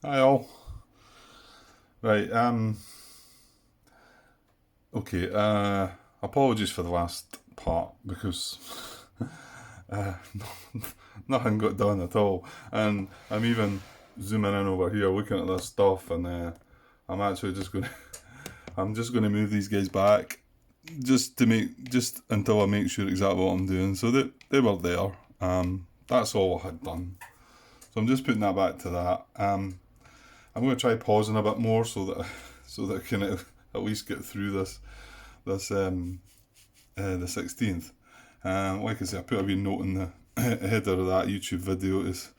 Hi all. Right, okay, apologies for the last part because uh, nothing got done at all. And I'm even zooming in over here looking at this stuff and I'm actually just going to, I'm just going to move these guys back just until I make sure exactly what I'm doing. So they were there. That's all I had done. So I'm just putting that back to that. I'm going to try pausing a bit more so that I can at least get through this the 16th. Like I say, I put a wee note in the header of that YouTube video is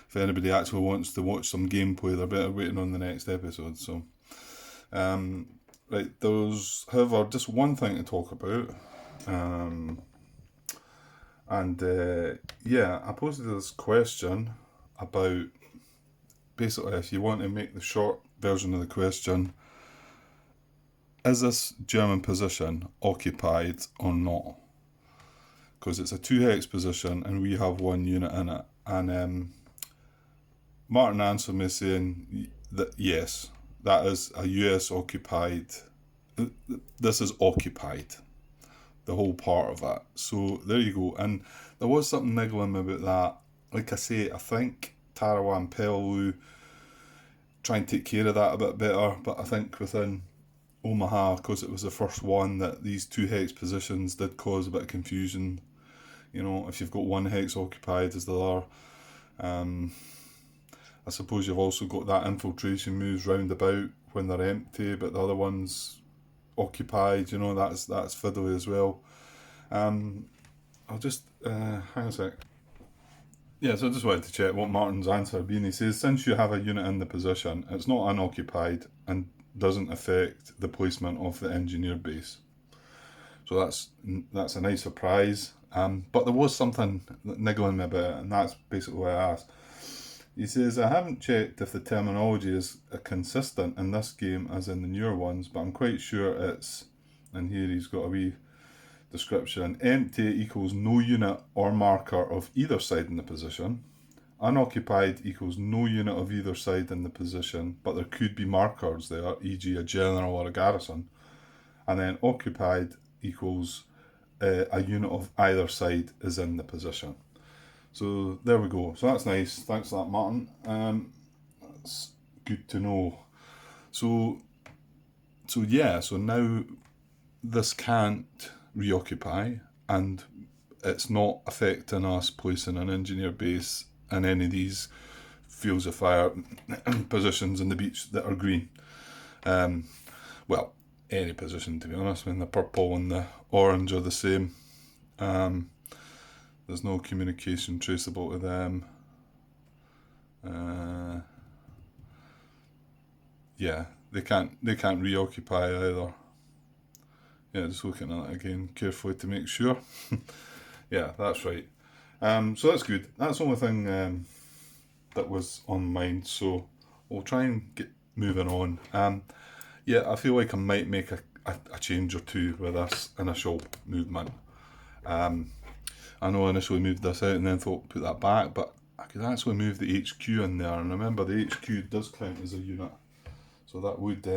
if anybody actually wants to watch some gameplay, they're better waiting on the next episode. So, um, right, there's however just one thing to talk about, um, and yeah, I posted this question about basically if you want to make the short version of the question, is this German position occupied or not? Because it's a two hex position and we have one unit in it. And Martin answered me saying that yes, that is a US occupied. This is occupied, the whole part of it. So there you go. And there was something niggling about that. Like I say, I think Tarawa and Pelelu try and take care of that a bit better. But I think within Omaha, because it was the first one, that these two hex positions did cause a bit of confusion. You know, if you've got one hex occupied as the other, um, I suppose you've also got that infiltration moves round about when they're empty, but the other one's occupied. You know, that's fiddly as well. Um, I'll just hang a sec. Yeah, so I just wanted to check what Martin's answer had been. He says, since you have a unit in the position, it's not unoccupied and doesn't affect the placement of the engineer base. So that's a nice surprise. But there was something niggling me about it, and that's basically why I asked. He says, I haven't checked if the terminology is consistent in this game as in the newer ones, but I'm quite sure it's, and here he's got a wee description, empty equals no unit or marker of either side in the position. Unoccupied equals no unit of either side in the position, but there could be markers there, e.g. a general or a garrison. And then occupied equals a unit of either side is in the position. So there we go. So that's nice. Thanks for that, Martin. That's good to know. So so yeah. So now this can't reoccupy, and it's not affecting us placing an engineer base in any of these fields of fire positions in the beach that are green. Um, well, any position to be honest. When the purple and the orange are the same. Um, there's no communication traceable to them. Uh, yeah, they can't reoccupy either. Yeah, just looking at it again carefully to make sure. Yeah, that's right. So that's good. That's the only thing that was on mind. So we'll try and get moving on. Yeah, I feel like I might make a change or two with this initial movement. Um, I know I initially moved this out and then thought put that back, but I could actually move the HQ in there. And remember, the HQ does count as a unit, so that would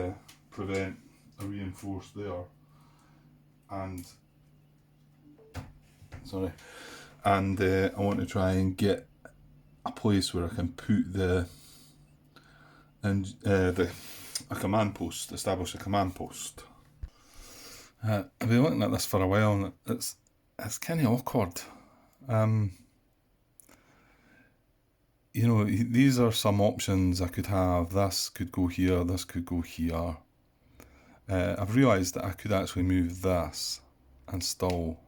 prevent a reinforce there. And sorry, and I want to try and get a place where I can put the a command post, establish a command post. I've been looking at this for a while, and it's kind of awkward. Um, you know, these are some options I could have. This could go here. This could go here. I've realised that I could actually move this and still,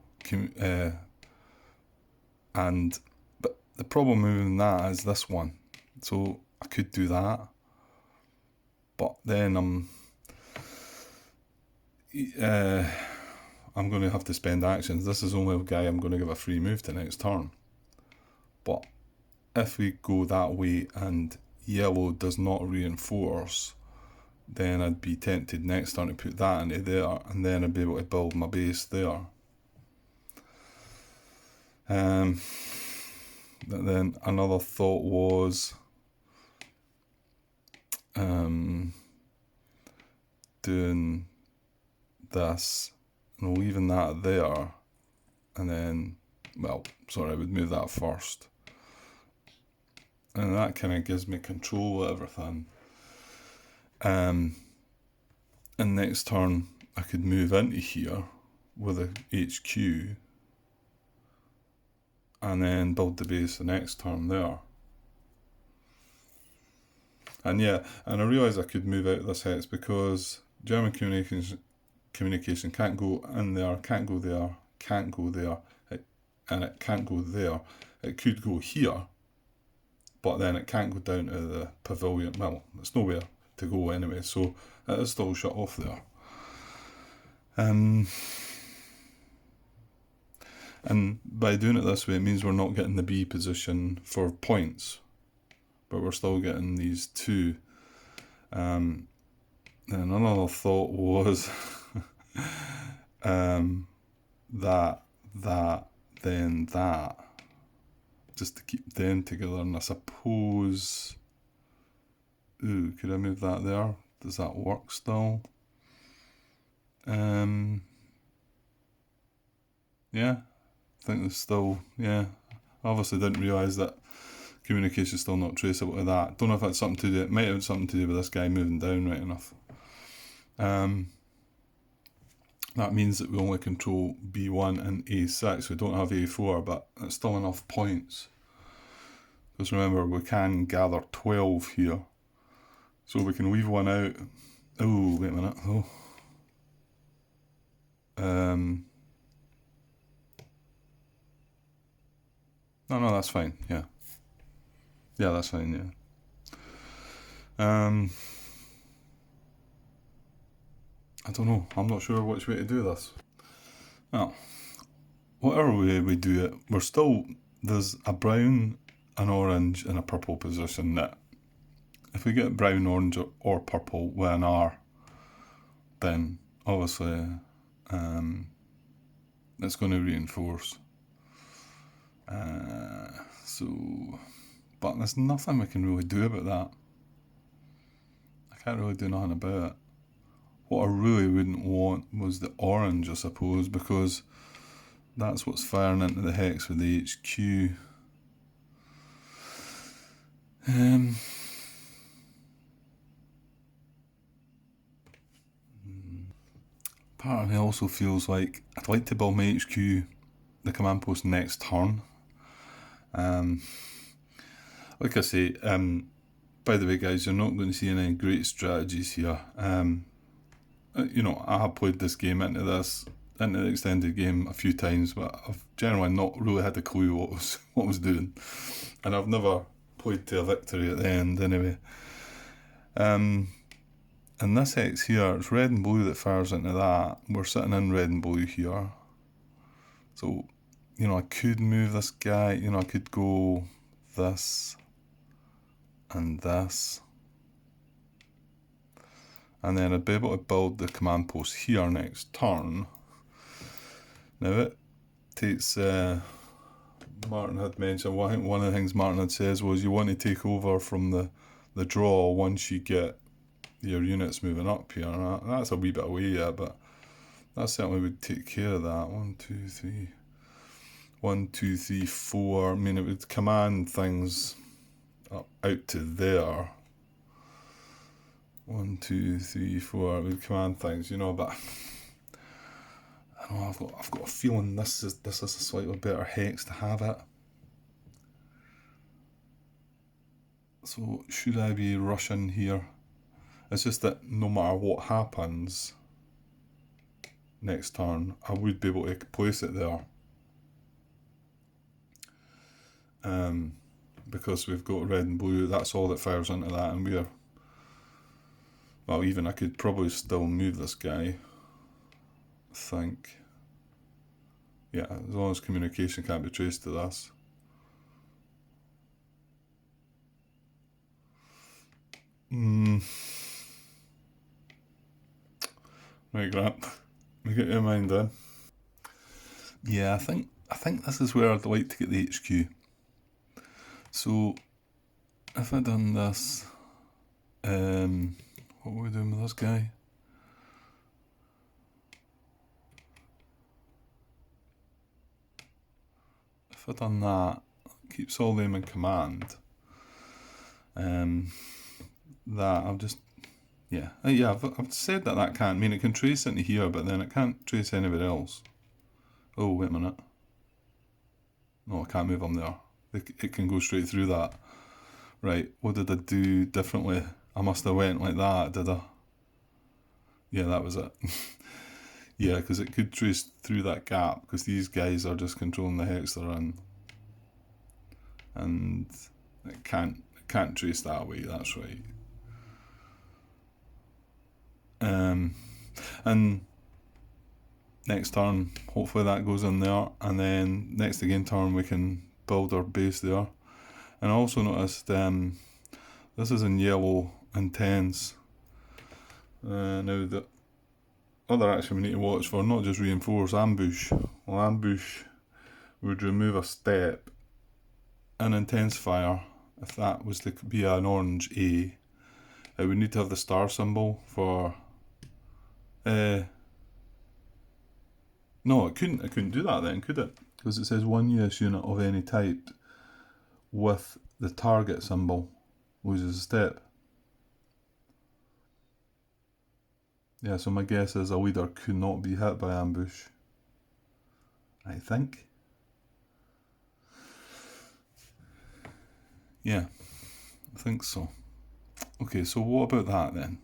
and but the problem moving that is this one. So I could do that, but then uh, I'm going to have to spend actions. This is only a guy I'm going to give a free move to next turn. But if we go that way and yellow does not reinforce, then I'd be tempted next turn to put that into there, and then I'd be able to build my base there. But then another thought was, doing this and leaving that there, and then, well, sorry, I would move that first. And that kind of gives me control of everything. And next turn, I could move into here with a HQ and then build the base the next turn there. And yeah, and I realised I could move out of this hex because German communication can't go in there, can't go there, can't go there, and it can't go there. It could go here, but then it can't go down to the pavilion. Well, it's nowhere to go anyway, so it is still shut off there. And by doing it this way, it means we're not getting the B position for points, but we're still getting these two. And another thought was that, then that, just to keep them together. And I suppose, could I move that there? Does that work still? Yeah, I think there's still, yeah. I obviously didn't realise that communication is still not traceable to that. Don't know if that's something to do, it might have something to do with this guy moving down right enough. That means that we only control B1 and A6. We don't have A4, but it's still enough points. Because remember, we can gather 12 here. So we can leave one out. Oh, wait a minute. Oh. No, that's fine. Yeah. Yeah, that's fine, yeah. I don't know. I'm not sure which way to do this. Well, whatever way we do it, we're still, there's a brown, an orange, and a purple position that if we get brown, orange, or purple with an R, then obviously it's going to reinforce. But there's nothing we can really do about that. I can't really do nothing about it. What I really wouldn't want was the orange, I suppose, because that's what's firing into the hex with the HQ. Part of me also feels like I'd like to build my HQ, the command post, next turn. Like I say, by the way, guys, you're not going to see any great strategies here. You know, I have played this game into the extended game a few times, but I've generally not really had a clue what I was doing, and I've never played to a victory at the end anyway. And this hex here, it's red and blue that fires into that. We're sitting in red and blue here, so you know I could move this guy. You know, I could go this and this. And then I'd be able to build the command post here next turn. Now it takes, Martin had mentioned, I think one of the things Martin had says was you want to take over from the draw once you get your units moving up here. That's a wee bit away yet, but that certainly would take care of that. 1, 2, 3. 1, 2, 3, 4. I mean, it would command things up, out to there. 1, 2, 3, 4. It would command things, you know, but I don't know, I've got a feeling this is a slightly better hex to have it. So should I be rushing here? It's just that no matter what happens next turn, I would be able to place it there. Because we've got red and blue, that's all that fires into that, and we're, well, even I could probably still move this guy, I think. Yeah, as long as communication can't be traced to this. Right, Grant, make up your mind then. Yeah, I think this is where I'd like to get the HQ. So if I'd done this what are we doing with this guy? If I'd done that, keeps all them in command. That I've just, yeah, I've said that can't mean it can trace into here, but then it can't trace anywhere else. Oh, wait a minute. No, I can't move them there. It can go straight through that. Right, what did I do differently? I must have went like that, did I? Yeah, that was it. Yeah, because it could trace through that gap, because these guys are just controlling the hex they're in. And it can't trace that way, that's right. And next turn, hopefully that goes in there, and then next again turn we can build our base there. And I also noticed this is in yellow intense. Now the other action we need to watch for, not just reinforce, ambush. Well, ambush would remove a step. An intense fire, if that was to be an orange A, it would need to have the star symbol for... no, it couldn't do that then, could it? Because it says one US unit of any type with the target symbol loses a step. Yeah, so my guess is a leader could not be hit by ambush. I think. Yeah, I think so. Okay, so what about that then?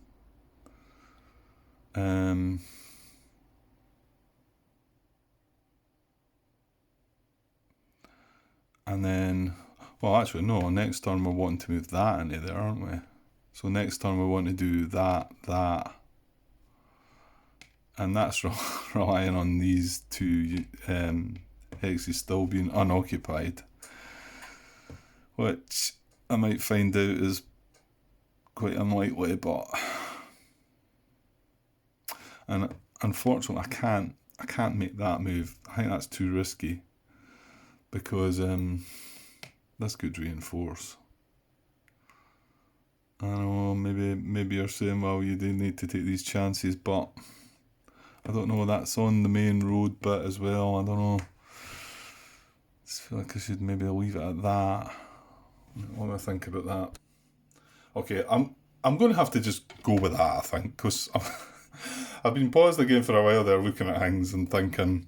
And then, well, actually, no, next turn we're wanting to move that into there, aren't we? So next turn we want to do that. And that's relying on these two hexes still being unoccupied. Which I might find out is quite unlikely, but... And unfortunately, I can't make that move. I think that's too risky. Because this could reinforce. I know, maybe you're saying, well, you do need to take these chances, but I don't know, that's on the main road bit as well. I don't know. I just feel like I should maybe leave it at that. What do I think about that? Okay, I'm going to have to just go with that, I think, because I've been paused again for a while there, looking at things and thinking,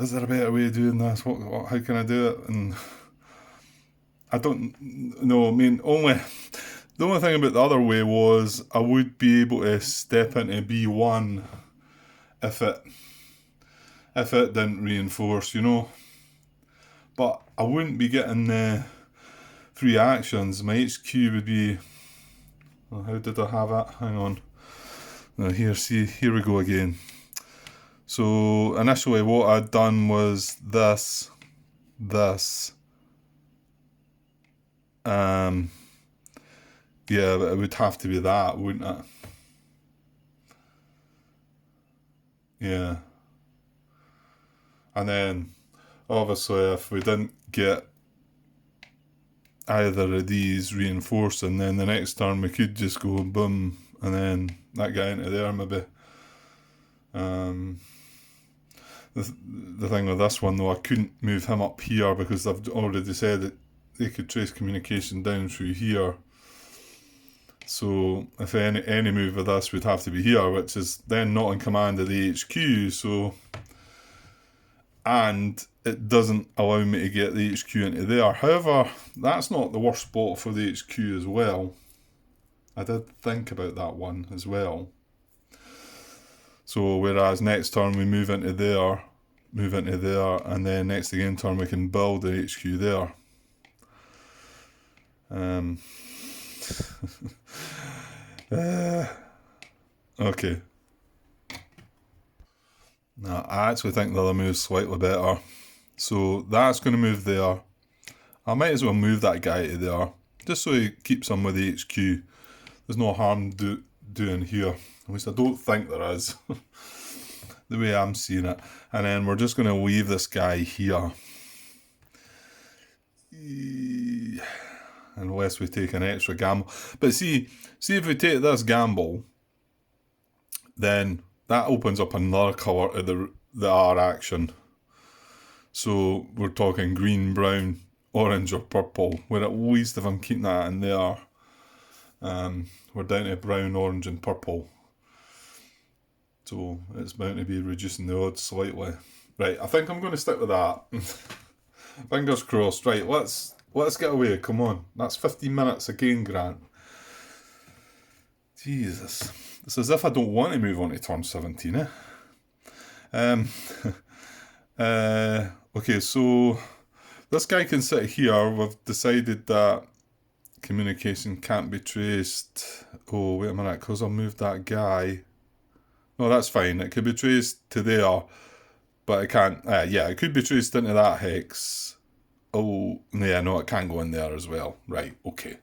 is there a better way of doing this? How can I do it? And I don't know. I mean, the only thing about the other way was I would be able to step into B1 if it didn't reinforce, you know. But I wouldn't be getting the 3 actions. My HQ would be... Well, how did I have it? Hang on. Now here we go again. So initially what I'd done was this. Yeah, but it would have to be that, wouldn't it? Yeah. And then, obviously, if we didn't get either of these reinforcing, then the next turn we could just go boom, and then that guy into there maybe. The thing with this one though, I couldn't move him up here because I've already said that they could trace communication down through here. So if any move with this would have to be here, which is then not in command of the HQ, so... And it doesn't allow me to get the HQ into there. However, that's not the worst spot for the HQ as well. I did think about that one as well. So whereas next turn we move into there, and then next again turn we can build the HQ there. Okay. Now, I actually think the other move's slightly better. So that's going to move there. I might as well move that guy to there, just so he keeps him with the HQ. There's no harm doing here. At least I don't think there is. The way I'm seeing it. And then we're just going to leave this guy here. unless we take an extra gamble. But see if we take this gamble, then that opens up another colour to the R action. So we're talking green, brown, orange or purple, where at least if I'm keeping that in there, we're down to brown, orange and purple. So it's bound to be reducing the odds slightly. Right, I think I'm going to stick with that. Fingers crossed. Right, let's get away. Come on. That's 15 minutes again, Grant. Jesus. It's as if I don't want to move on to turn 17, okay, so this guy can sit here. We've decided that communication can't be traced. Oh, wait a minute, because I moved that guy. No, that's fine. It could be traced to there, but it can't. Yeah, it could be traced into that hex. Oh, yeah, no, it can't go in there as well. Right, okay.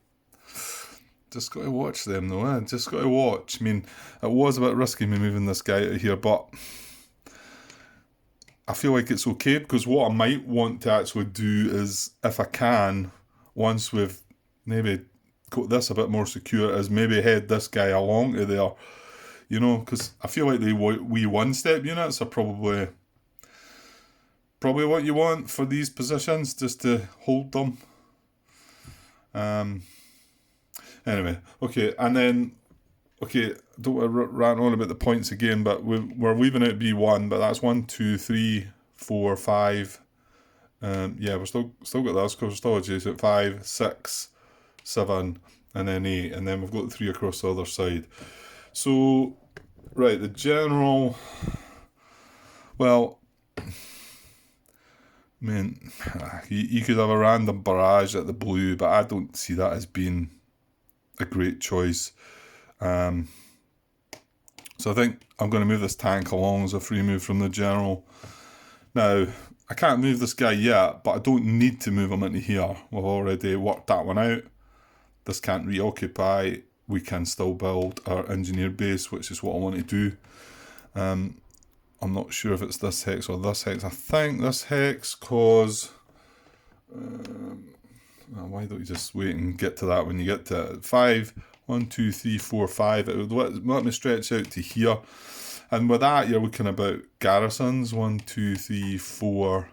Just got to watch them though, Just got to watch. I mean, it was a bit risky me moving this guy out of here, but I feel like it's okay, because what I might want to actually do is, if I can, once we've maybe got this a bit more secure, is maybe head this guy along to there. You know, because I feel like the wee one-step units are probably what you want for these positions, just to hold them. Anyway, okay, and then, okay, don't want to rant on about the points again, but we're leaving out B1, but that's 1, 2, 3, 4, 5. Yeah, we're still got this, because we're still adjacent. 5, 6, 7, and then 8, and then we've got 3 across the other side. So, right, the general, well, I mean, you could have a random barrage at the blue, but I don't see that as being a great choice. So I think I'm going to move this tank along as a free move from the general. Now, I can't move this guy yet, but I don't need to move him into here. We've already worked that one out. This can't reoccupy. We can still build our engineer base, which is what I want to do. I'm not sure if it's this hex or this hex. I think this hex, cause why don't you just wait and get to that when you get to it? 5, 1, 2, 3, 4, 5. It would let me stretch out to here. And with that, you're looking about garrisons. 1, 2, 3, 4,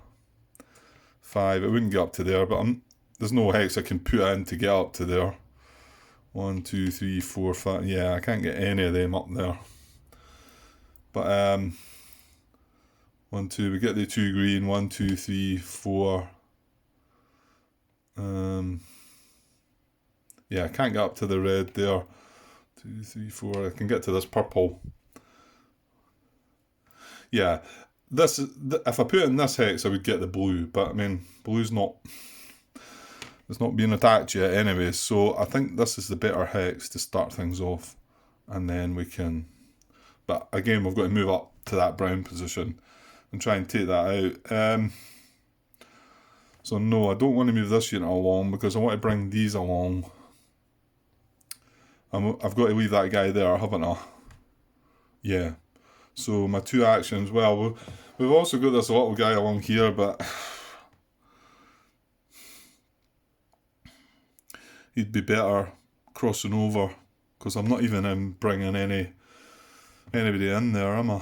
5. It wouldn't get up to there, but there's no hex I can put in to get up to there. 1, 2, 3, 4, 5. Yeah, I can't get any of them up there. But 1, 2. We get the 2 green. 1, 2, 3, 4. Yeah, I can't get up to the red there. 2, 3, 4. I can get to this purple. Yeah, this is if I put in this hex, I would get the blue. But I mean, blue's not. It's not being attacked yet anyway, so I think this is the better hex to start things off, and then we can, but again we've got to move up to that brown position and try and take that out. So no, I don't want to move this unit along, because I want to bring these along. I've got to leave that guy there, haven't I? Yeah, so my 2 actions, well, we've also got this little guy along here, but he'd be better crossing over, because I'm not even bringing anybody in there, am I?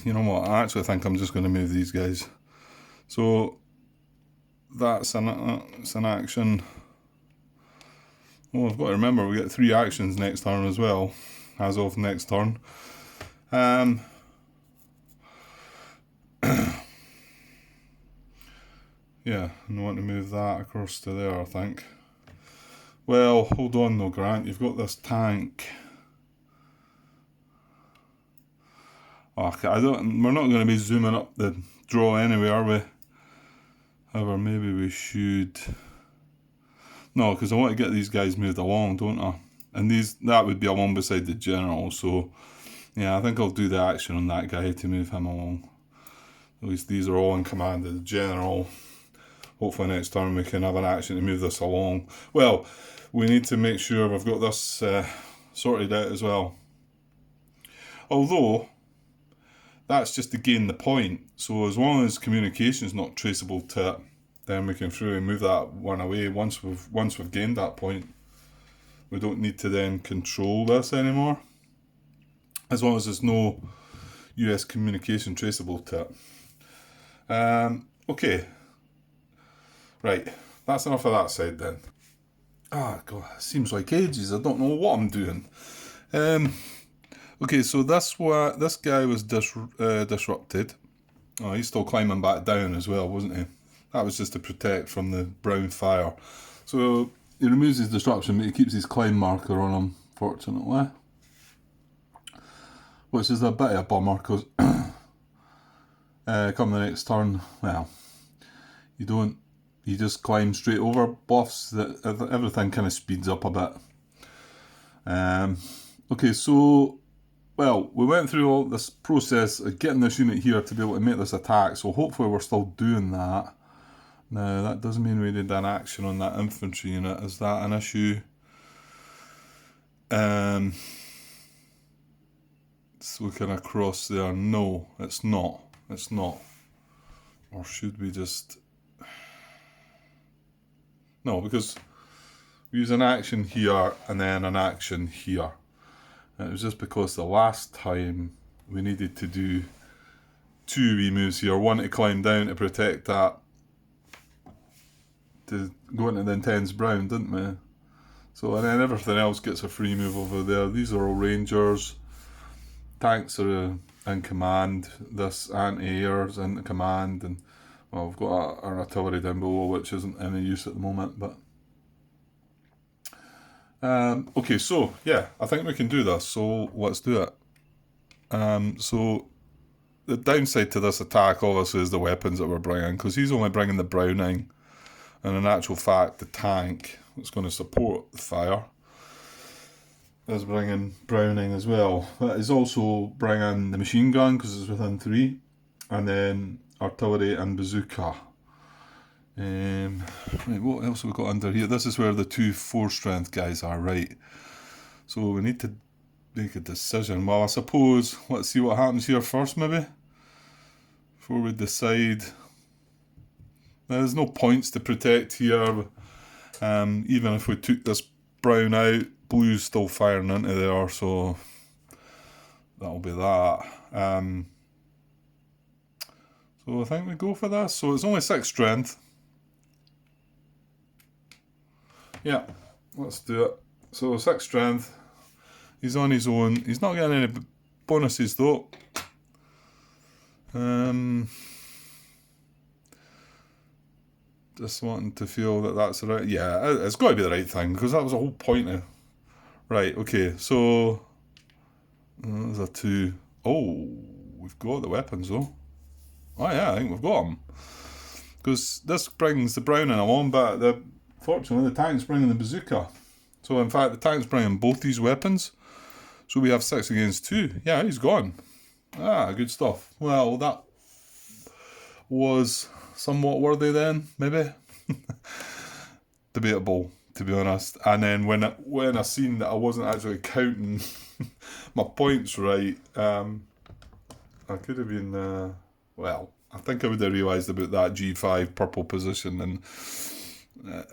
You know what, I actually think I'm just going to move these guys. So that's an action. Oh, I've got to remember we get 3 actions next turn as well, as of next turn. Yeah, and I want to move that across to there, I think. Well, hold on though, Grant, you've got this tank. Okay, we're not going to be zooming up the draw anyway, are we? However, maybe we should. No, because I want to get these guys moved along, don't I? And that would be along beside the general, so yeah, I think I'll do the action on that guy to move him along. At least these are all in command of the general. Hopefully next turn we can have an action to move this along. Well, we need to make sure we've got this sorted out as well. Although, that's just to gain the point. So as long as communication is not traceable to it, then we can freely move that one away. Once we've gained that point, we don't need to then control this anymore. As long as there's no US communication traceable to it. Okay. Right. That's enough of that side then. God, it seems like ages. I don't know what I'm doing. Okay, so this guy was disrupted. Oh, he's still climbing back down as well, wasn't he? That was just to protect from the brown fire. So he removes his disruption, but he keeps his climb marker on him, fortunately. Which is a bit of a bummer, because come the next turn, well, you just climb straight over buffs, that everything kind of speeds up a bit. Okay, so, well, we went through all this process of getting this unit here to be able to make this attack, so hopefully we're still doing that. Now, that doesn't mean we did an action on that infantry unit. Is that an issue? It's looking across there. No, it's not. It's not. Or should we just... No, because we use an action here and then an action here. And it was just because the last time we needed to do 2 wee moves here. One to climb down to protect that, to go into the intense brown, didn't we? So, and then everything else gets a free move over there. These are all rangers. Tanks are in command. This anti-air's in command, and well, we've got our artillery down below, which isn't any use at the moment. But okay, so yeah, I think we can do this. So let's do it. So the downside to this attack, obviously, is the weapons that we're bringing, because he's only bringing the Browning, and in actual fact, the tank that's going to support the fire is bringing Browning as well. But he's also bringing the machine gun, because it's within 3, and then artillery and bazooka. Right, what else have we got under here? This is where the 2 4-strength guys are, right? So we need to make a decision. Well, I suppose, let's see what happens here first, maybe, before we decide. Now, there's no points to protect here. Even if we took this brown out, blue's still firing into there, so that'll be that. So I think we go for this. So it's only 6 strength. Yeah, let's do it. So 6 strength. He's on his own. He's not getting any bonuses though. Just wanting to feel that that's the right... Yeah, it's got to be the right thing, because that was the whole point of... Right, okay, so... There's a 2. Oh, we've got the weapons though. Oh yeah, I think we've got them. Because this brings the Browning along, but fortunately the tank's bringing the bazooka. So in fact, the tank's bringing both these weapons. So we have 6 against 2. Yeah, he's gone. Ah, good stuff. Well, that was somewhat worthy then, maybe. Debatable, to be honest. And then when I seen that I wasn't actually counting my points right, I could have been... well, I think I would have realised about that G5 purple position, and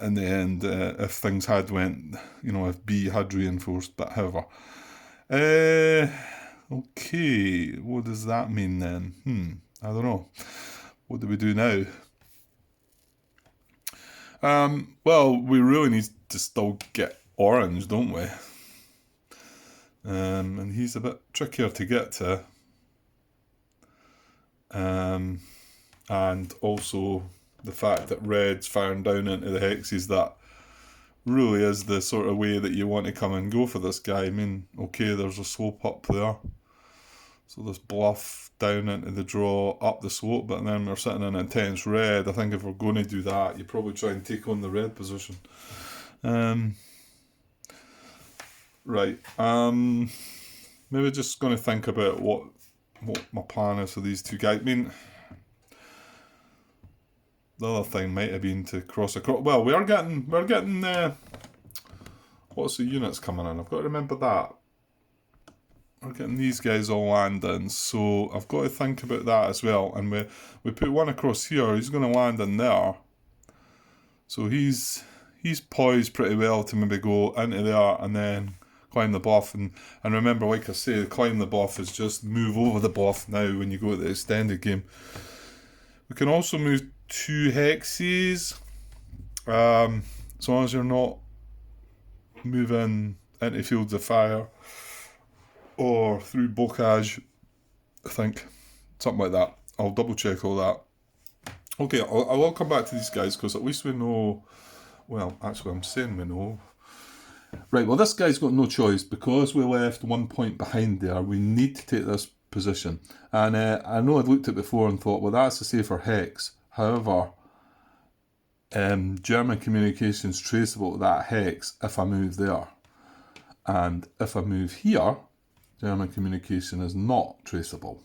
in the end, if things had went, if B had reinforced, but however. Okay, what does that mean then? I don't know. What do we do now? Well, we really need to still get orange, don't we? And he's a bit trickier to get to. And also the fact that red's firing down into the hexes, that really is the sort of way that you want to come and go for this guy. I mean, okay, there's a slope up there, so this bluff down into the draw up the slope, but then we're sitting in intense red. I think if we're going to do that, you probably try and take on the red position. Right, maybe just going to think about what my plan is for these 2 guys. I mean, the other thing might have been to cross across. Well, we're getting what's the units coming in? I've got to remember that. we're getting these guys all landing, so I've got to think about that as well. And we put one across here, he's going to land in there. So he's poised pretty well to maybe go into there and then climb the bluff. And remember, like I say, climb the bluff is just move over the bluff now when you go to the extended game. We can also move 2 hexes, as long as you're not moving into fields of fire or through bocage, I think. Something like that. I'll double check all that. Okay, I'll come back to these guys because at least we know. Well, actually, I'm saying we know. Right, well, this guy's got no choice because we left 1 point behind there. We need to take this position. And I know I'd looked at it before and thought, well, that's a safer hex. However, German communication is traceable to that hex if I move there. And if I move here, German communication is not traceable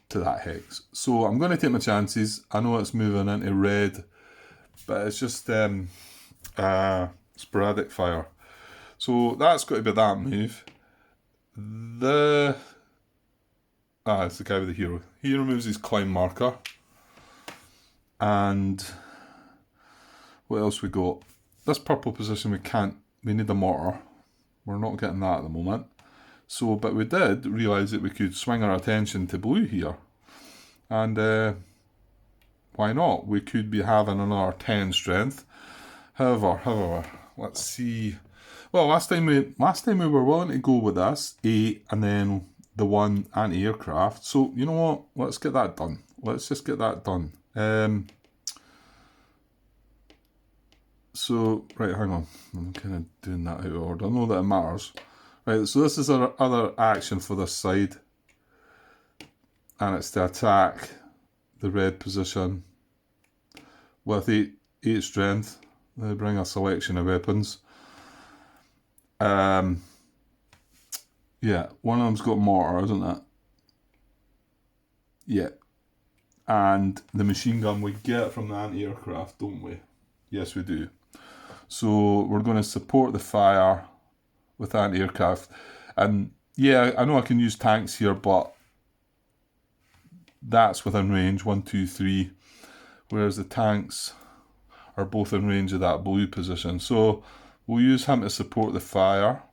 to that hex. So I'm going to take my chances. I know it's moving into red, but it's just sporadic fire. So that's got to be that move. It's the guy with the hero. He removes his climb marker. And what else we got? This purple position we need a mortar. We're not getting that at the moment. So, but we did realise that we could swing our attention to blue here. And why not? We could be having another 10 strength. However, let's see. Well, last time we were willing to go with this 8 and then the 1 anti-aircraft. So you know what? Let's get that done. Let's just get that done. So right, hang on. I'm kind of doing that out of order. I know that it matters. Right, so this is our other action for this side, and it's to attack the red position with 8 strength. They bring a selection of weapons. Yeah, one of them's got mortar, isn't it? Yeah. And the machine gun we get from the anti-aircraft, don't we? Yes, we do. So we're going to support the fire with anti-aircraft. And yeah, I know I can use tanks here, but that's within range, 1, 2, 3. Whereas the tanks are both in range of that blue position. So we'll use him to support the fire.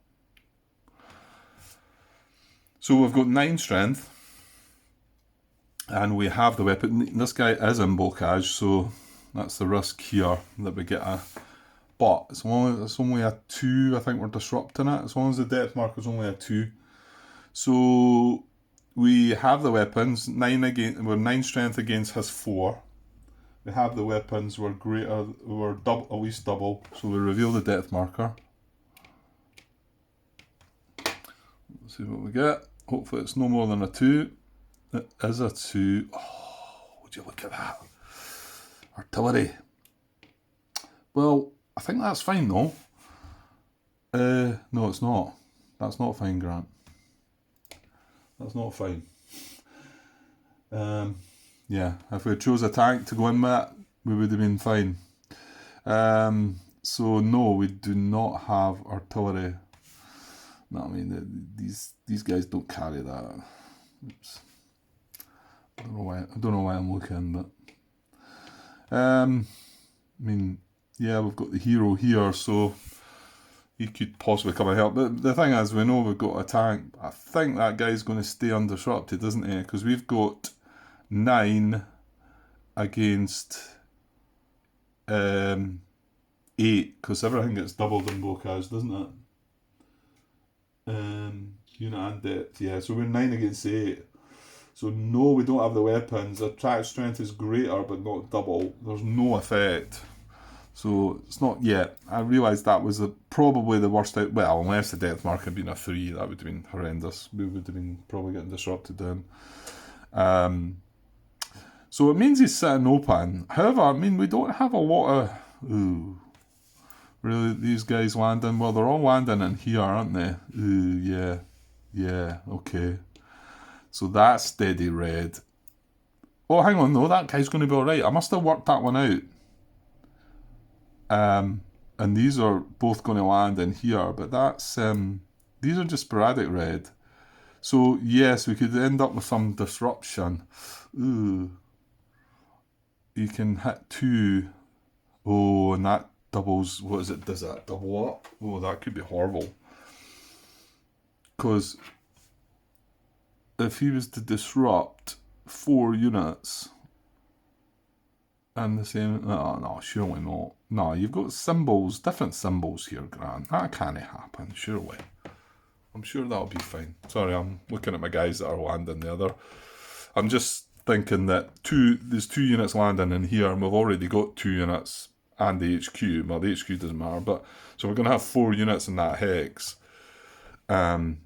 So we've got 9 strength. And we have the weapon. This guy is in bocage, so that's the risk here that we get a. But it's only a 2. I think we're disrupting it. As long as the depth marker is only a 2. So we have the weapons. 9 against. We're 9 strength against his 4. We have the weapons. We're greater. We're double, at least double. So we reveal the depth marker. Let's see what we get. Hopefully it's no more than a 2. It is a 2. Oh, would you look at that? Artillery. Well, I think that's fine though. No, it's not. That's not fine, Grant. That's not fine. Yeah, if we chose a tank to go in with, we would have been fine. So no, we do not have artillery. No, I mean these guys don't carry that. Oops. I don't know why I'm looking, but I mean, yeah, we've got the hero here, so he could possibly come and help. But the thing is, we know we've got a tank. I think that guy's going to stay undisrupted, isn't he? Because we've got 9 against 8, because everything gets doubled in bocage, doesn't it? Unit and depth, yeah. So we're 9 against 8. So no, we don't have the weapons. Attack strength is greater, but not double. There's no effect. So it's not yet. I realised that was probably the worst out. Well, unless the depth mark had been a 3, that would have been horrendous. We would have been probably getting disrupted then. So it means he's sitting open. However, I mean, we don't have a lot of. Ooh. Really, these guys landing? Well, they're all landing in here, aren't they? Ooh, yeah. Yeah, okay. So that's steady red. Oh, hang on, no, that guy's going to be alright. I must have worked that one out. And these are both going to land in here, but that's... These are just sporadic red. So, yes, we could end up with some disruption. Ooh. You can hit 2. Oh, and that doubles... What is it? Does that double up? Oh, that could be horrible. Because if he was to disrupt 4 units... And the same... Oh, no, surely not. No, you've got symbols, different symbols here, Grant. That can't happen, surely. I'm sure that'll be fine. Sorry, I'm looking at my guys that are landing there. I'm just thinking that there's 2 units landing in here, and we've already got 2 units and the HQ. Well, the HQ doesn't matter, but... So we're going to have 4 units in that hex. And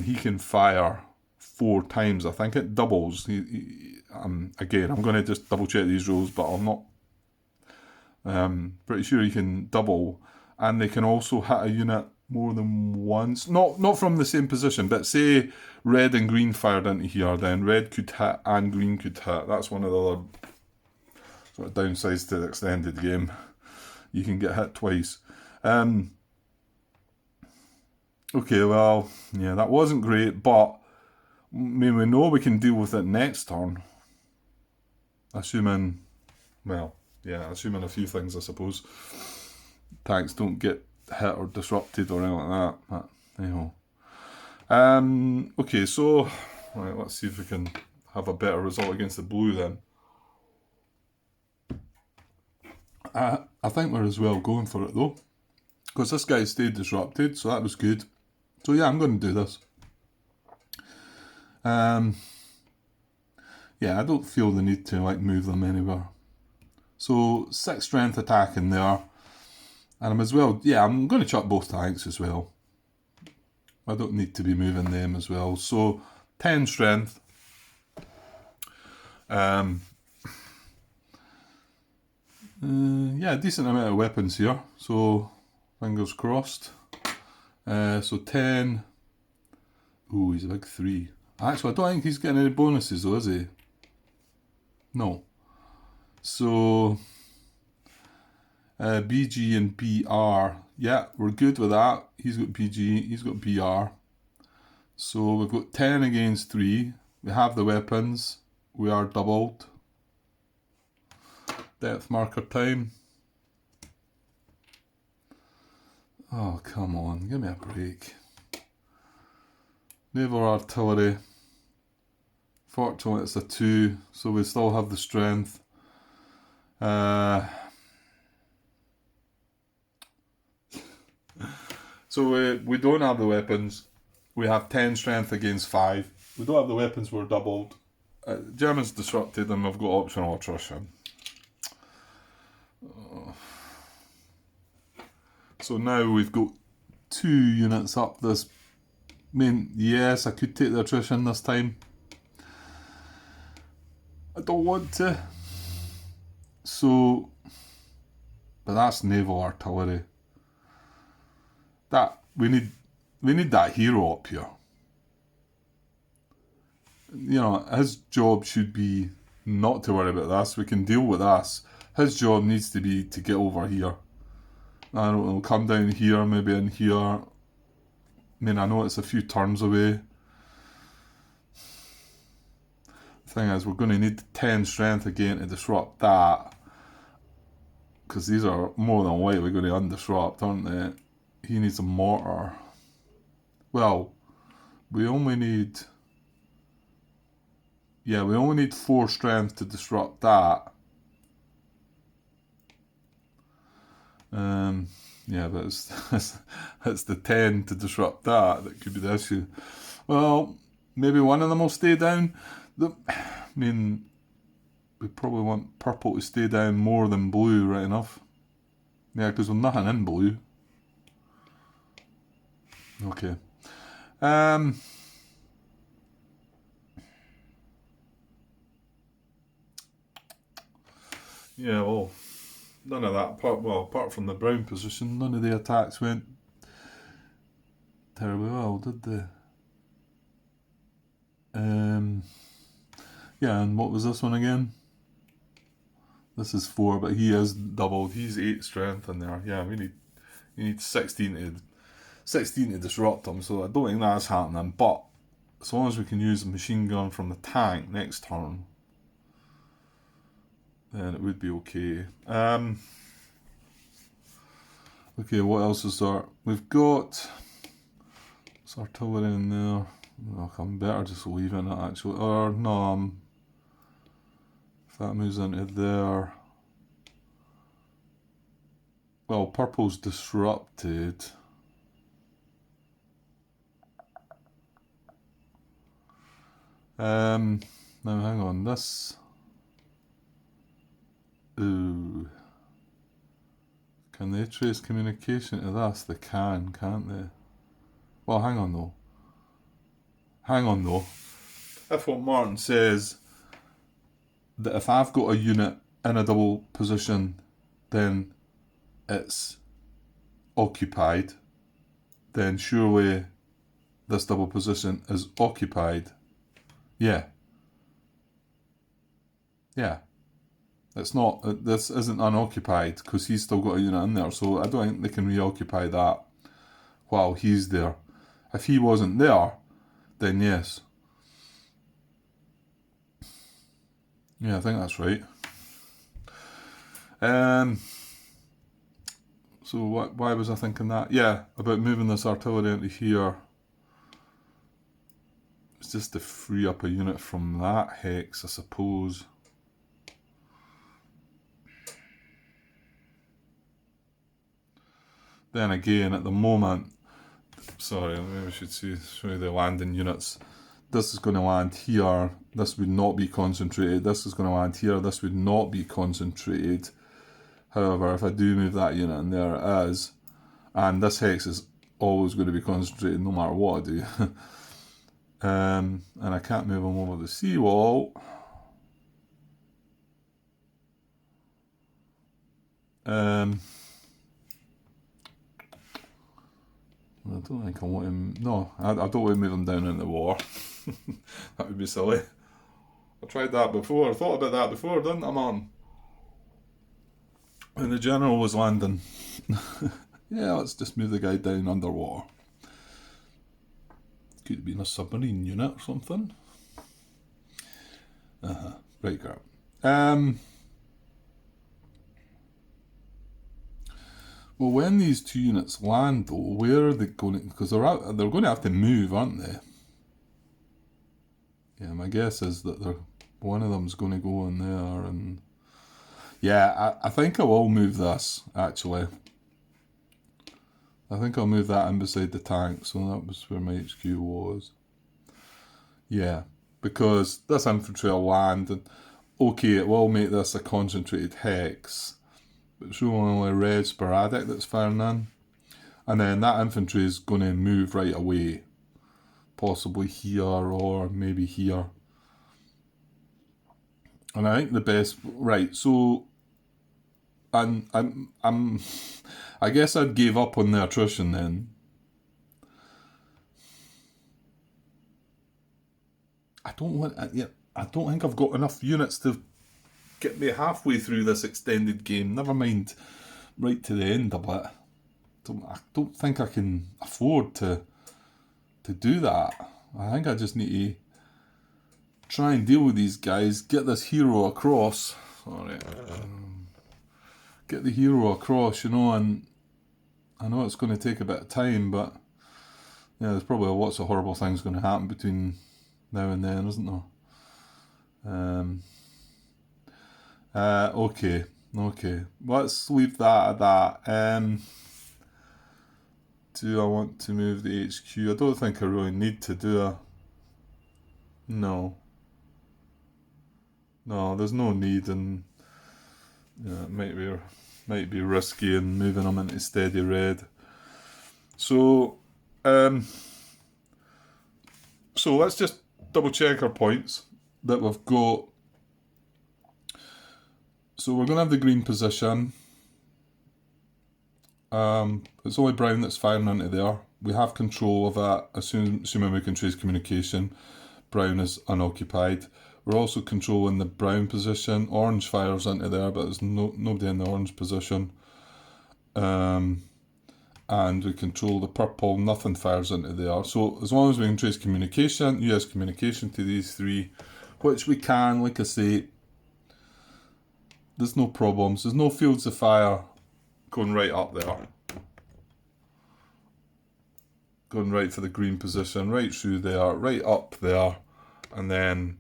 he can fire 4 times. I think it doubles. Again, I'm going to just double check these rules, but I'm not pretty sure he can double, and they can also hit a unit more than once. Not from the same position, but say red and green fired into here, then red could hit and green could hit. That's one of the other sort of downsides to the extended game. You can get hit twice. Okay, well, yeah, that wasn't great, but I mean, we know we can deal with it next turn. Assuming a few things, I suppose. Tanks don't get hit or disrupted or anything like that. But, anyhow. Okay, so, right, let's see if we can have a better result against the blue then. I think we're as well going for it though. Because this guy stayed disrupted, so that was good. So yeah, I'm going to do this. Yeah, I don't feel the need to move them anywhere. So 6 strength attack in there. And I'm as well, I'm going to chuck both tanks as well. I don't need to be moving them as well. So 10 strength. Decent amount of weapons here. So fingers crossed. So 10. Ooh, he's a big 3. Actually, I don't think he's getting any bonuses though, is he? No. So, BG and BR. Yeah, we're good with that. He's got BG, he's got BR. So we've got 10 against 3. We have the weapons. We are doubled. Depth marker time. Oh, come on. Give me a break. Naval artillery. Fortunately, it's a 2, so we still have the strength. So we don't have the weapons. We have 10 strength against 5. We don't have the weapons, we're doubled. Germans disrupted and we've got optional attrition. So now we've got 2 units up this. I mean, yes, I could take the attrition this time. I don't want to. So, but that's naval artillery. That we need that hero up here. You know, his job should be not to worry about this. We can deal with this. His job needs to be to get over here. I don't know, come down here, maybe in here. I mean, I know it's a few turns away. The thing is, we're going to need 10 strength again to disrupt that. Because these are more than likely going to undisrupt, aren't they? He needs a mortar. Well, we only need... Yeah, we only need 4 strength to disrupt that. Yeah, but it's the 10 to disrupt that could be the issue. Well, maybe one of them will stay down. I mean, we probably want purple to stay down more than blue, right enough. Yeah, because we're nothing in blue. Okay. Yeah, well, none of that, apart from the brown position, none of the attacks went terribly well, did they? Yeah, and what was this one again? This is 4, but he is doubled. He's 8 strength in there. Yeah, we need 16 16 to disrupt them, so I don't think that's happening. But as long as we can use the machine gun from the tank next turn, then it would be okay. Okay, what else is there? We've got this artillery in there. Look, I'm better just leaving it actually. Or no, if that moves into there. Well, purple's disrupted. Now hang on, this. Ooh. Can they trace communication to this? They can, can't they? Well, hang on though. If what Martin says that if I've got a unit in a double position, then it's occupied, then surely this double position is occupied. Yeah. It's not, this isn't unoccupied because he's still got a unit in there, so I don't think they can reoccupy that while he's there. If he wasn't there, then yes. Yeah, I think that's right. So why was I thinking that? Yeah, about moving this artillery into here. It's just to free up a unit from that hex, I suppose. Then again, at the moment, sorry, maybe I should show you the landing units. This is going to land here. This would not be concentrated. This is going to land here. This would not be concentrated. However, if I do move that unit in there, it is. And this hex is always going to be concentrated no matter what I do. And I can't move them over the seawall. I don't think I want him. No, I don't want to move him down in the water. That would be silly. I tried that before. I thought about that before, didn't I, man? When the general was landing. Yeah, let's just move the guy down underwater. Could have been a submarine unit or something. Right, crap. Well, when these two units land, though, where are they going to... Because they're going to have to move, aren't they? Yeah, my guess is that one of them's going to go in there, and... Yeah, I think I will move this, actually. I think I'll move that in beside the tank, so that was where my HQ was. Yeah, because this infantry will land, and... Okay, it will make this a concentrated hex, but it's only red sporadic that's firing in. And then that infantry is going to move right away. Possibly here or maybe here. And I think the best... Right, so... I guess I'd gave up on the attrition then. I don't think I've got enough units to get me halfway through this extended game. Never mind right to the end of it. I don't think I can afford to do that. I think I just need to try and deal with these guys, get this hero across. Sorry. Get the hero across, and I know it's going to take a bit of time, but yeah, there's probably lots of horrible things going to happen between now and then, isn't there? Okay. Let's leave that at that. Do I want to move the HQ? I don't think I really need to, do I? No, there's no need, and it might be risky in moving them into steady red. So let's just double check our points that we've got. So we're going to have the green position. It's only brown that's firing into there. We have control of that, assuming we can trace communication. Brown is unoccupied. We're also controlling the brown position. Orange fires into there, but there's nobody in the orange position. And and we control the purple, nothing fires into there. So as long as we can trace communication, US communication to these three, which we can, like I say, there's no problems. There's no fields of fire going right up there. Going right for the green position, right through there, right up there, and then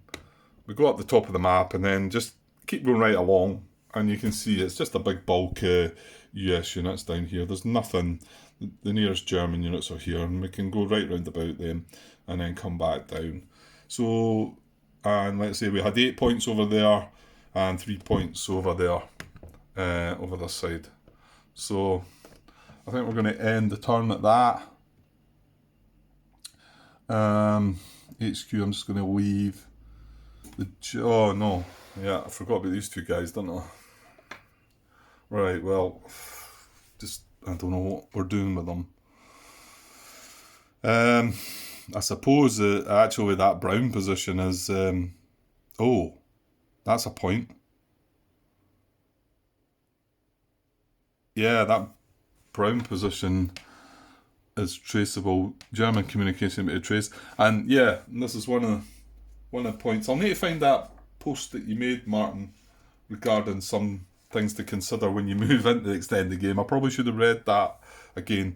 we go up the top of the map and then just keep going right along, and you can see it's just a big bulk US units down here. There's nothing, the nearest German units are here, and we can go right round about them and then come back down. So, and let's say we had 8 points over there and 3 points over there, over this side. So I think we're going to end the turn at that. HQ, I'm just going to leave the... Oh no, yeah, I forgot about these two guys, didn't I? Right, well, just, I don't know what we're doing with them. I suppose actually that brown position is... oh, that's a point. Yeah, that brown position is traceable. German communication to trace. And yeah, this is one of the points. I'll need to find that post that you made, Martin, regarding some things to consider when you move into the extended game. I probably should have read that again.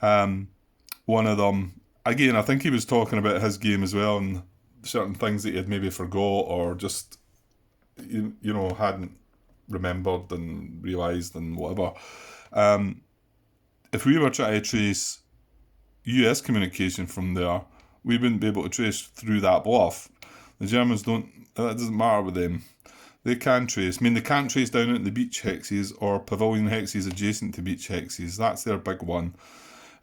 One of them, again, I think he was talking about his game as well, and certain things that he had maybe forgot or just, you know, hadn't remembered and realised and whatever. If we were trying to trace US communication from there, we wouldn't be able to trace through that bluff. The Germans don't, that doesn't matter with them. They can trace. I mean, they can't trace down into the beach hexes or pavilion hexes adjacent to beach hexes. That's their big one.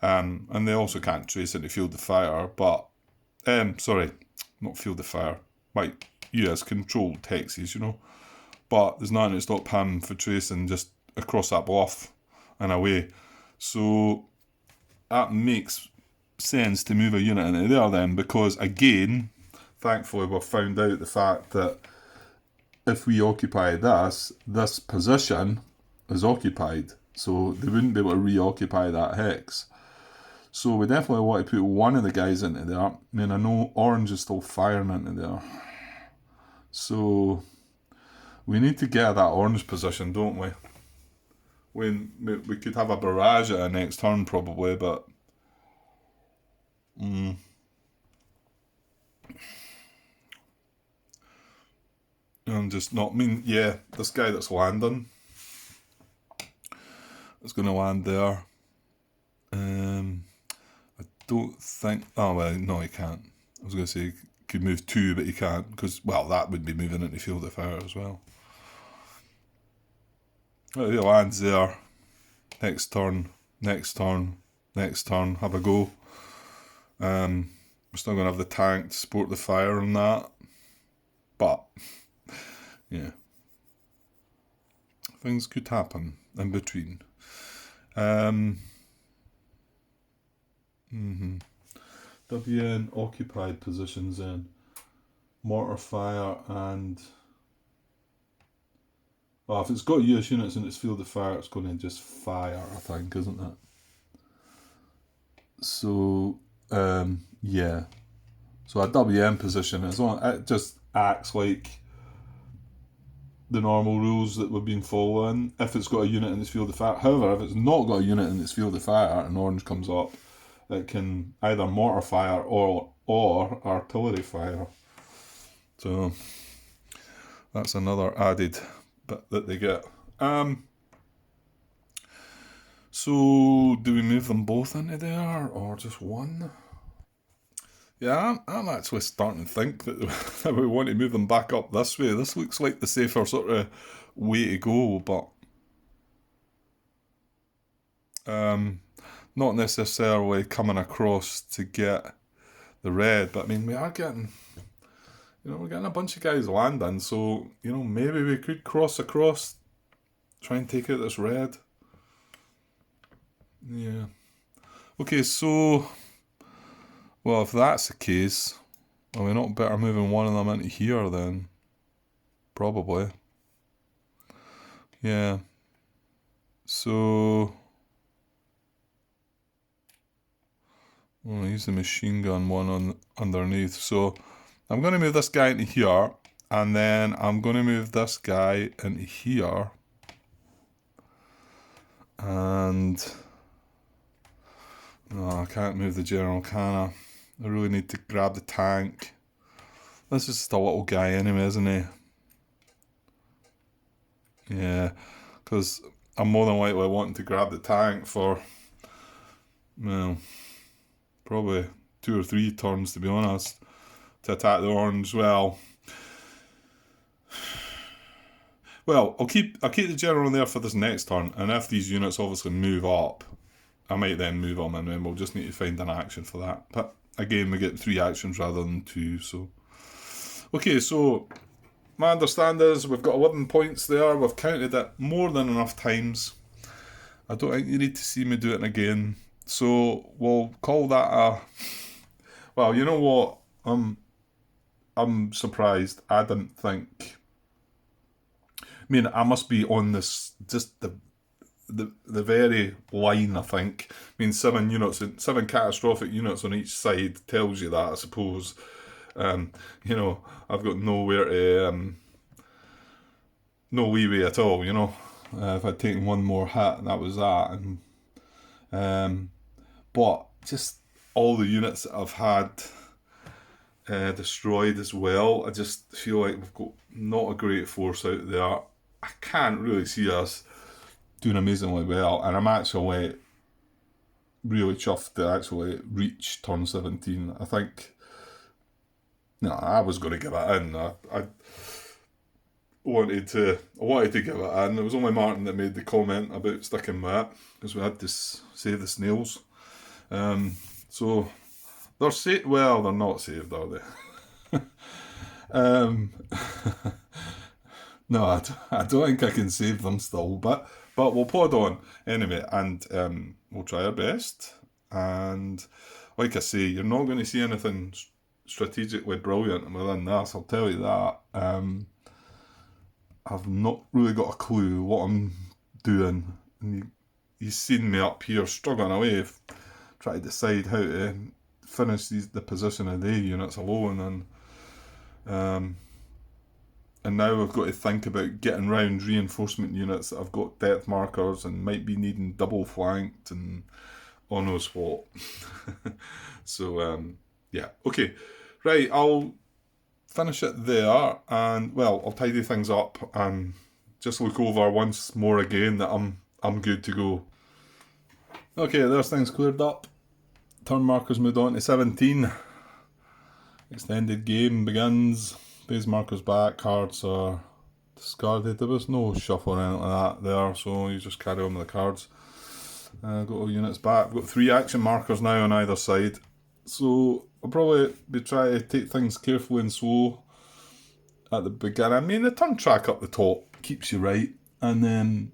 And they also can't trace into field of fire, but, sorry, not field of fire, like US controlled hexes, you know. But there's nothing to stop him for tracing just across that bluff and away. So that makes sense to move a unit into there then, because again, thankfully we've found out the fact that if we occupy this position is occupied, so they wouldn't be able to reoccupy that hex. So we definitely want to put one of the guys into there. I mean, I know orange is still firing into there, so we need to get that orange position, don't we? When we could have a barrage at our next turn probably, but I'm just not. I mean, yeah, this guy that's landing is going to land there. I don't think. Oh well, no, he can't. I was going to say he could move two, but he can't because, well, that would be moving into field of fire as well. Well, he lands there. Next turn, next turn, next turn. Have a go. We're still going to have the tank to support the fire on that, but yeah, things could happen in between. WN occupied positions in mortar fire and if it's got US units in its field of fire, it's going to just fire, I think, isn't it? So yeah, so a WM position is on. It just acts like the normal rules that we've been following if it's got a unit in its field of fire. However, if it's not got a unit in its field of fire and orange comes up, it can either mortar fire or artillery fire. So that's another added bit that they get. So do we move them both into there or just one? Yeah, I'm actually starting to think that, that we want to move them back up this way. This looks like the safer sort of way to go, but not necessarily coming across to get the red. But I mean, we are getting, we're getting a bunch of guys landing, so maybe we could cross across, try and take out this red. Yeah. Okay, so, well, if that's the case, are we not better moving one of them into here then? Probably. Yeah. So, Oh, use the machine gun one on underneath. So I'm going to move this guy into here, and then I'm going to move this guy into here. And no, I can't move the general, can I? I really need to grab the tank. This is just a little guy anyway, isn't he? Yeah, because I'm more than likely wanting to grab the tank for, well, probably 2 or 3 turns, to be honest, to attack the orange. Well, I'll keep the general there for this next turn, and if these units obviously move up, I might then move them, and then we'll just need to find an action for that. But again, we get 3 actions rather than 2, so... Okay, so my understanding is we've got 11 points there. We've counted it more than enough times. I don't think you need to see me do it again. So we'll call that a... Well, you know what? I'm surprised. I didn't think... I mean, I must be on this, just the very line, I think. I mean, 7 catastrophic units on each side tells you that, I suppose. You know, I've got nowhere to, no leeway at all, you know. If I'd taken one more hit, that was that. And but just all the units that I've had destroyed as well, I just feel like we've got not a great force out there. I can't really see us doing amazingly well, and I'm actually really chuffed to actually reach turn 17. I think, no, I was going to give it in. I wanted to give it in. It was only Martin that made the comment about sticking with it, because we had to save the snails. So they're saved. Well, they're not saved, are they? No, I don't think I can save them still, but we'll plod on anyway, and we'll try our best. And like I say, you're not going to see anything strategically brilliant within this, I'll tell you that. I've not really got a clue what I'm doing. And you've seen me up here struggling away, trying to decide how to finish the position of the units alone, and now I've got to think about getting round reinforcement units that I've got depth markers and might be needing double flanked and on knows what. So, yeah, okay. Right, I'll finish it there, and, well, I'll tidy things up and just look over once more again that I'm good to go. Okay, there's things cleared up. Turn markers moved on to 17. Extended game begins. Base markers back, cards are discarded. There was no shuffle or anything like that there, so you just carry on with the cards. Got all units back. I've got 3 action markers now on either side, so I'll probably be trying to take things carefully and slow at the beginning. I mean, the turn track up the top keeps you right, and then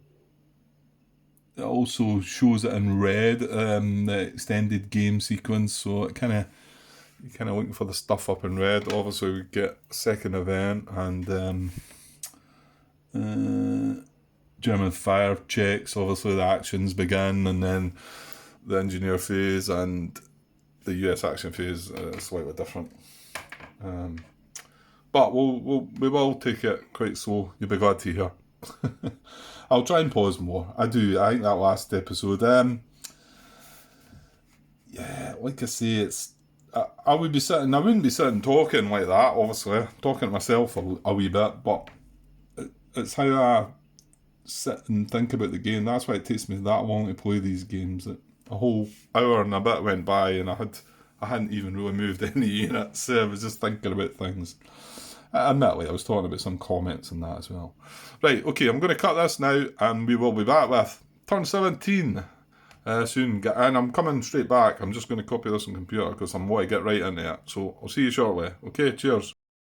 it also shows it in red, the extended game sequence, so it you're kind of looking for the stuff up in red. Obviously, we get a second event, and German fire checks. Obviously, the actions begin, and then the engineer phase and the US action phase is slightly different. But we will take it quite slow. You'll be glad to hear. I'll try and pause more. I think that last episode, yeah, like I say, it's. I wouldn't be sitting talking like that, obviously, talking to myself a wee bit, but it's how I sit and think about the game. That's why it takes me that long to play these games. A whole hour and a bit went by, and I hadn't even really moved any units. I was just thinking about things. Admittedly, I was talking about some comments and that as well. Right, okay, I'm going to cut this now, and we will be back with turn 17. Soon, and I'm coming straight back. I'm just going to copy this on computer because I'm want to get right into it. So I'll see you shortly. Okay, cheers.